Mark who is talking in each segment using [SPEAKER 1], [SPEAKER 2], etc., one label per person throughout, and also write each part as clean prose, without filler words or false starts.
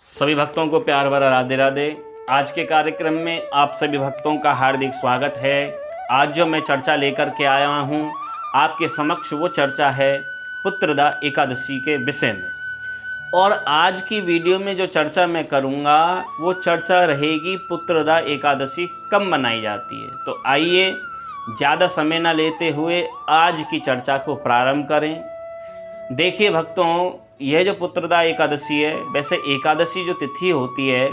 [SPEAKER 1] सभी भक्तों को प्यार भरा राधे राधे। आज के कार्यक्रम में आप सभी भक्तों का हार्दिक स्वागत है। आज जो मैं चर्चा लेकर के आया हूँ आपके समक्ष, वो चर्चा है पुत्रदा एकादशी के विषय में। और आज की वीडियो में जो चर्चा मैं करूँगा वो चर्चा रहेगी पुत्रदा एकादशी कब मनाई जाती है। तो आइए ज़्यादा समय न लेते हुए आज की चर्चा को प्रारंभ करें। देखिए भक्तों, यह जो पुत्रदा एकादशी है, वैसे एकादशी जो तिथि होती है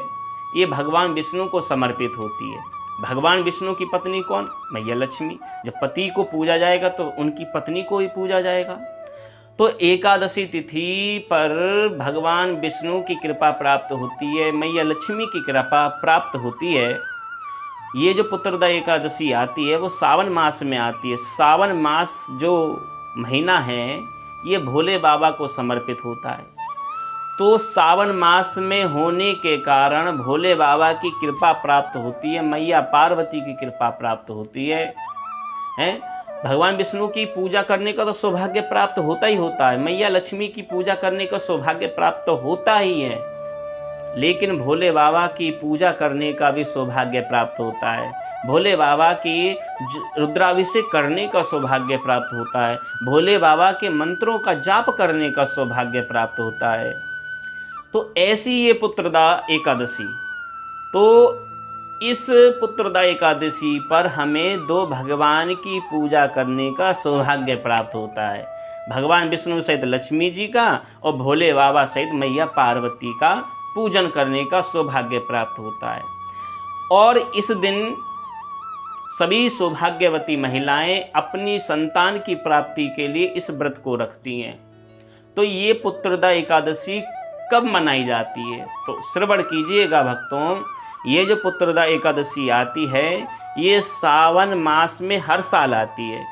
[SPEAKER 1] ये भगवान विष्णु को समर्पित होती है। भगवान विष्णु की पत्नी कौन? मैया लक्ष्मी। जब पति को पूजा जाएगा तो उनकी पत्नी को ही पूजा जाएगा। तो एकादशी तिथि पर भगवान विष्णु की कृपा प्राप्त होती है, मैया लक्ष्मी की कृपा प्राप्त होती है। ये जो पुत्रदा एकादशी आती है वो सावन मास में आती है। सावन मास जो महीना है ये भोले बाबा को समर्पित होता है। तो सावन मास में होने के कारण भोले बाबा की कृपा प्राप्त होती है, मैया पार्वती की कृपा प्राप्त होती है। भगवान विष्णु की पूजा करने का तो सौभाग्य प्राप्त होता ही होता है, मैया लक्ष्मी की पूजा करने का सौभाग्य प्राप्त होता ही है, लेकिन भोले बाबा की पूजा करने का भी सौभाग्य प्राप्त होता है। भोले बाबा की रुद्राभिषेक करने का सौभाग्य प्राप्त होता है। भोले बाबा के मंत्रों का जाप करने का सौभाग्य प्राप्त होता है। तो ऐसी ये पुत्रदा एकादशी, तो इस पुत्रदा एकादशी पर हमें दो भगवान की पूजा करने का सौभाग्य प्राप्त होता है, भगवान विष्णु सहित लक्ष्मी जी का और भोले बाबा सहित मैया पार्वती का पूजन करने का सौभाग्य प्राप्त होता है। और इस दिन सभी सौभाग्यवती महिलाएं अपनी संतान की प्राप्ति के लिए इस व्रत को रखती हैं। तो ये पुत्रदा एकादशी कब मनाई जाती है? तो श्रवण कीजिएगा भक्तों, ये जो पुत्रदा एकादशी आती है ये सावन मास में हर साल आती है।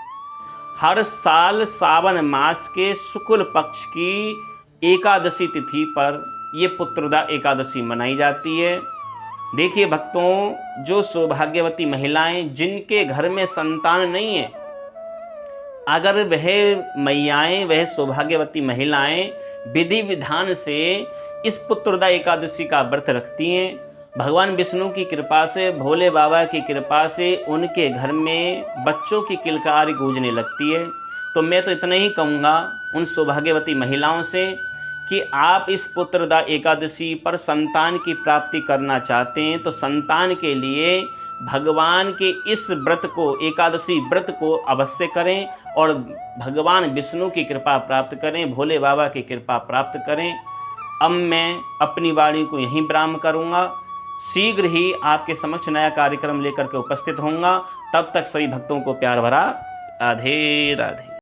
[SPEAKER 1] हर साल सावन मास के शुक्ल पक्ष की एकादशी तिथि पर ये पुत्रदा एकादशी मनाई जाती है। देखिए भक्तों, जो सौभाग्यवती महिलाएं जिनके घर में संतान नहीं है, अगर वह मैयाएं, वह सौभाग्यवती महिलाएं विधि विधान से इस पुत्रदा एकादशी का व्रत रखती हैं, भगवान विष्णु की कृपा से, भोले बाबा की कृपा से उनके घर में बच्चों की किलकारी गूंजने लगती है। तो मैं तो इतना ही कहूँगा उन सौभाग्यवती महिलाओं से कि आप इस पुत्रदा एकादशी पर संतान की प्राप्ति करना चाहते हैं तो संतान के लिए भगवान के इस व्रत को, एकादशी व्रत को अवश्य करें और भगवान विष्णु की कृपा प्राप्त करें, भोले बाबा की कृपा प्राप्त करें। अब मैं अपनी वाणी को यहीं विराम करूँगा। शीघ्र ही आपके समक्ष नया कार्यक्रम लेकर के उपस्थित होऊंगा। तब तक सभी भक्तों को प्यार भरा राधे राधे।